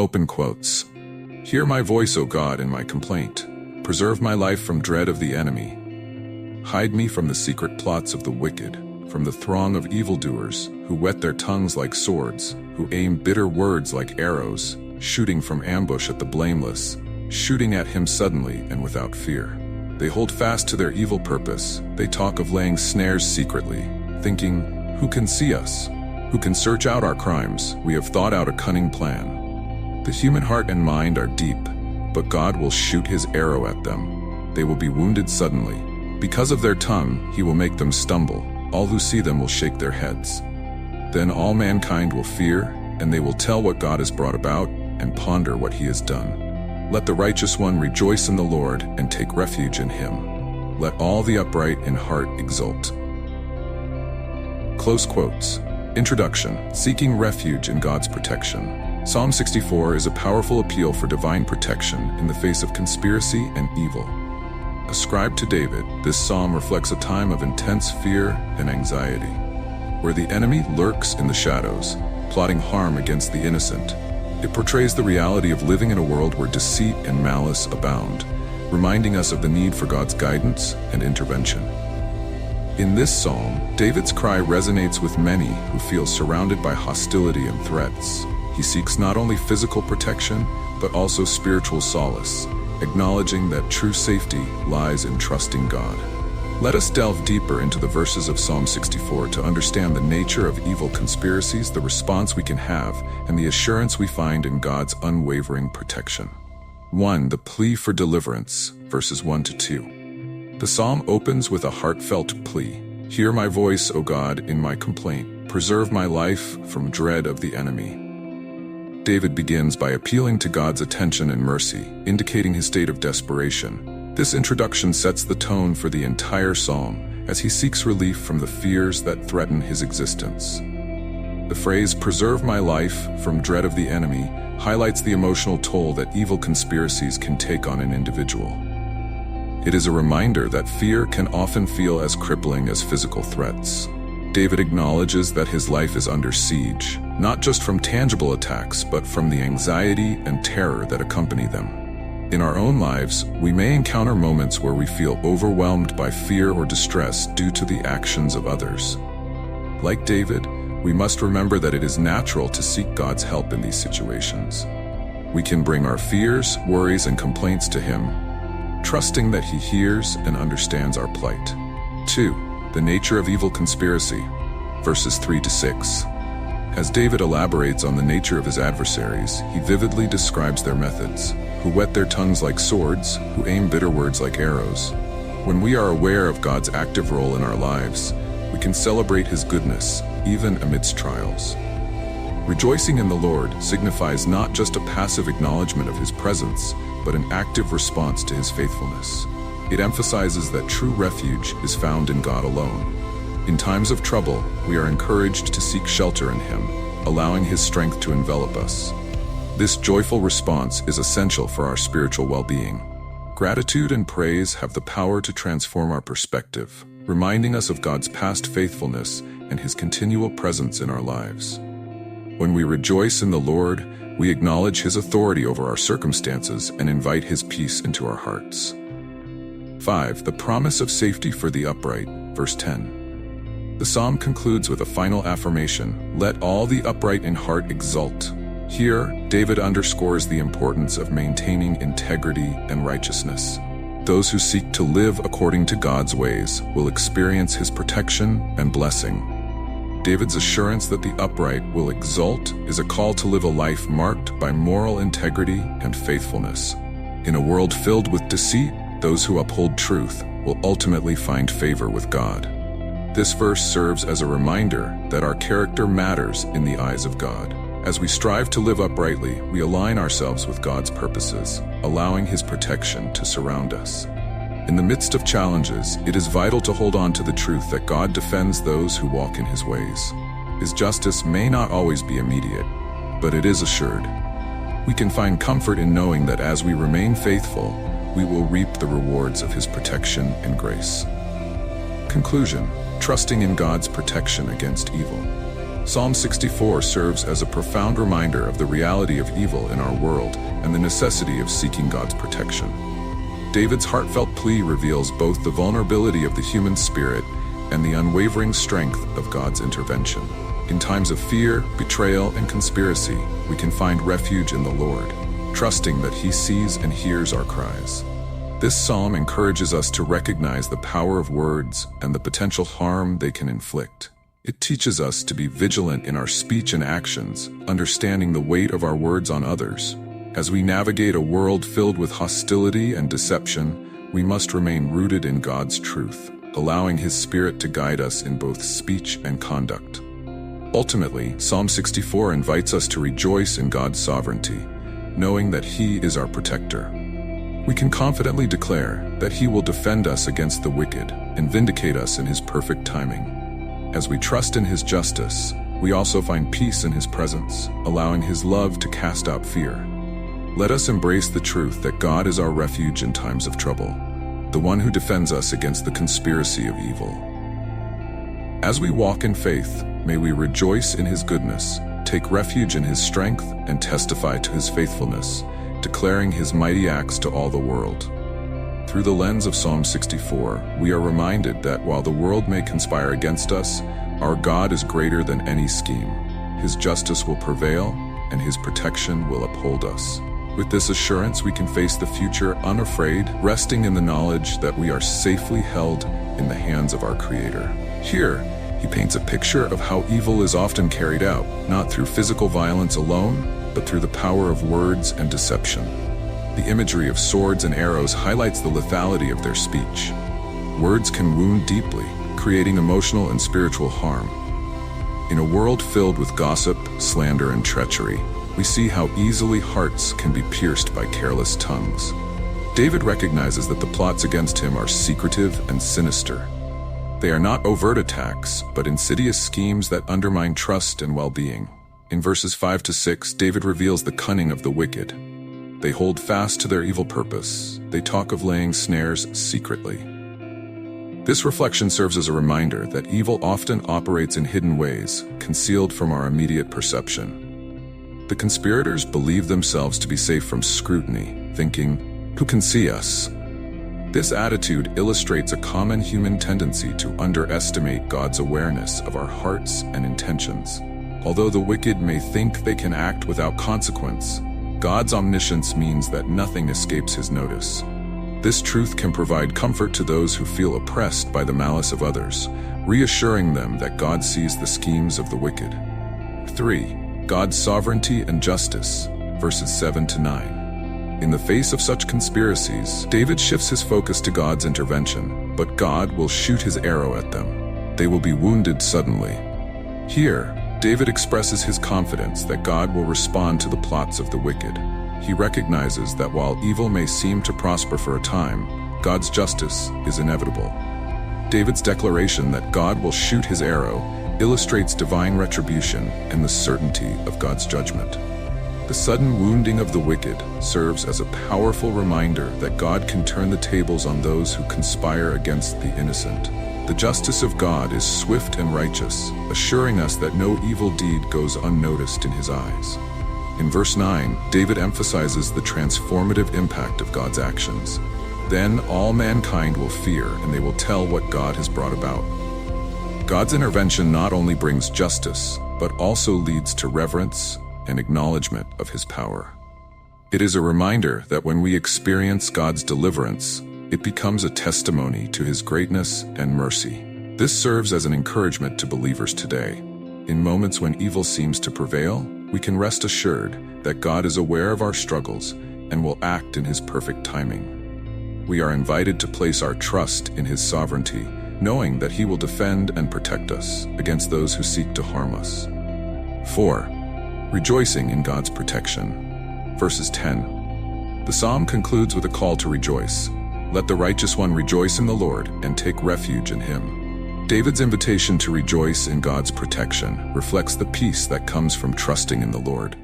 Open quotes. Hear my voice, O God, in my complaint. Preserve my life from dread of the enemy. Hide me from the secret plots of the wicked, from the throng of evildoers, who whet their tongues like swords, who aim bitter words like arrows, shooting from ambush at the blameless, shooting at him suddenly and without fear. They hold fast to their evil purpose. They talk of laying snares secretly, thinking, who can see us? Who can search out our crimes? We have thought out a cunning plan. The human heart and mind are deep, but God will shoot his arrow at them. They will be wounded suddenly. Because of their tongue, he will make them stumble. All who see them will shake their heads. Then all mankind will fear, and they will tell what God has brought about and ponder what he has done. Let the righteous one rejoice in the Lord and take refuge in him. Let all the upright in heart exult. Close quotes. Introduction. Seeking refuge in God's protection. Psalm 64 is a powerful appeal for divine protection in the face of conspiracy and evil. Ascribed to David, this psalm reflects a time of intense fear and anxiety, where the enemy lurks in the shadows, plotting harm against the innocent. It portrays the reality of living in a world where deceit and malice abound, reminding us of the need for God's guidance and intervention. In this psalm, David's cry resonates with many who feel surrounded by hostility and threats. He seeks not only physical protection, but also spiritual solace, acknowledging that true safety lies in trusting God. Let us delve deeper into the verses of Psalm 64 to understand the nature of evil conspiracies, the response we can have, and the assurance we find in God's unwavering protection. 1. The plea for deliverance, verses 1 to 2. The psalm opens with a heartfelt plea. Hear my voice, O God, in my complaint. Preserve my life from dread of the enemy. David begins by appealing to God's attention and mercy, indicating his state of desperation. This introduction sets the tone for the entire psalm as he seeks relief from the fears that threaten his existence. The phrase, preserve my life from dread of the enemy, highlights the emotional toll that evil conspiracies can take on an individual. It is a reminder that fear can often feel as crippling as physical threats. David acknowledges that his life is under siege, not just from tangible attacks, but from the anxiety and terror that accompany them. In our own lives, we may encounter moments where we feel overwhelmed by fear or distress due to the actions of others. Like David, we must remember that it is natural to seek God's help in these situations. We can bring our fears, worries, and complaints to him, trusting that he hears and understands our plight. 2. The nature of evil conspiracy, verses 3 to 6. As David elaborates on the nature of his adversaries, he vividly describes their methods, who whet their tongues like swords, who aim bitter words like arrows. When we are aware of God's active role in our lives, we can celebrate his goodness, even amidst trials. Rejoicing in the Lord signifies not just a passive acknowledgement of his presence, but an active response to his faithfulness. It emphasizes that true refuge is found in God alone. In times of trouble, we are encouraged to seek shelter in him, allowing his strength to envelop us. This joyful response is essential for our spiritual well-being. Gratitude and praise have the power to transform our perspective, reminding us of God's past faithfulness and his continual presence in our lives. When we rejoice in the Lord, we acknowledge his authority over our circumstances and invite his peace into our hearts. 5. The promise of safety for the upright, verse 10. The psalm concludes with a final affirmation, let all the upright in heart exult. Here, David underscores the importance of maintaining integrity and righteousness. Those who seek to live according to God's ways will experience his protection and blessing. David's assurance that the upright will exult is a call to live a life marked by moral integrity and faithfulness. In a world filled with deceit, those who uphold truth will ultimately find favor with God. This verse serves as a reminder that our character matters in the eyes of God. As we strive to live uprightly, we align ourselves with God's purposes, allowing his protection to surround us. In the midst of challenges, it is vital to hold on to the truth that God defends those who walk in his ways. His justice may not always be immediate, but it is assured. We can find comfort in knowing that as we remain faithful, we will reap the rewards of his protection and grace. Conclusion: trusting in God's protection against evil. Psalm 64 serves as a profound reminder of the reality of evil in our world and the necessity of seeking God's protection. David's heartfelt plea reveals both the vulnerability of the human spirit and the unwavering strength of God's intervention. In times of fear, betrayal, and conspiracy, we can find refuge in the Lord, trusting that He sees and hears our cries. This psalm encourages us to recognize the power of words and the potential harm they can inflict. It teaches us to be vigilant in our speech and actions, understanding the weight of our words on others. As we navigate a world filled with hostility and deception, we must remain rooted in God's truth, allowing His Spirit to guide us in both speech and conduct. Ultimately, Psalm 64 invites us to rejoice in God's sovereignty, knowing that He is our protector. We can confidently declare that He will defend us against the wicked and vindicate us in His perfect timing. As we trust in His justice, we also find peace in His presence, allowing His love to cast out fear. Let us embrace the truth that God is our refuge in times of trouble, the one who defends us against the conspiracy of evil. As we walk in faith, may we rejoice in His goodness, take refuge in His strength, and testify to His faithfulness, declaring His mighty acts to all the world. Through the lens of Psalm 64, we are reminded that while the world may conspire against us, our God is greater than any scheme. His justice will prevail, and His protection will uphold us. With this assurance, we can face the future unafraid, resting in the knowledge that we are safely held in the hands of our Creator. Here, he paints a picture of how evil is often carried out, not through physical violence alone, but through the power of words and deception. The imagery of swords and arrows highlights the lethality of their speech. Words can wound deeply, creating emotional and spiritual harm. In a world filled with gossip, slander, and treachery, we see how easily hearts can be pierced by careless tongues. David recognizes that the plots against him are secretive and sinister. They are not overt attacks, but insidious schemes that undermine trust and well-being. In verses 5 to 6, David reveals the cunning of the wicked. They hold fast to their evil purpose. They talk of laying snares secretly. This reflection serves as a reminder that evil often operates in hidden ways, concealed from our immediate perception. The conspirators believe themselves to be safe from scrutiny, thinking, "Who can see us?" This attitude illustrates a common human tendency to underestimate God's awareness of our hearts and intentions. Although the wicked may think they can act without consequence, God's omniscience means that nothing escapes His notice. This truth can provide comfort to those who feel oppressed by the malice of others, reassuring them that God sees the schemes of the wicked. 3. God's sovereignty and justice, verses 7 to 9. In the face of such conspiracies, David shifts his focus to God's intervention, but God will shoot His arrow at them. They will be wounded suddenly. Here, David expresses his confidence that God will respond to the plots of the wicked. He recognizes that while evil may seem to prosper for a time, God's justice is inevitable. David's declaration that God will shoot His arrow illustrates divine retribution and the certainty of God's judgment. The sudden wounding of the wicked serves as a powerful reminder that God can turn the tables on those who conspire against the innocent. The justice of God is swift and righteous, assuring us that no evil deed goes unnoticed in His eyes. In verse 9, David emphasizes the transformative impact of God's actions. Then all mankind will fear, and they will tell what God has brought about. God's intervention not only brings justice, but also leads to reverence and acknowledgement of His power. It is a reminder that when we experience God's deliverance, it becomes a testimony to His greatness and mercy. This serves as an encouragement to believers today. In moments when evil seems to prevail, we can rest assured that God is aware of our struggles and will act in His perfect timing. We are invited to place our trust in His sovereignty, knowing that He will defend and protect us against those who seek to harm us. 4. Rejoicing in God's protection. Verses 10. The psalm concludes with a call to rejoice. Let the righteous one rejoice in the Lord and take refuge in Him. David's invitation to rejoice in God's protection reflects the peace that comes from trusting in the Lord.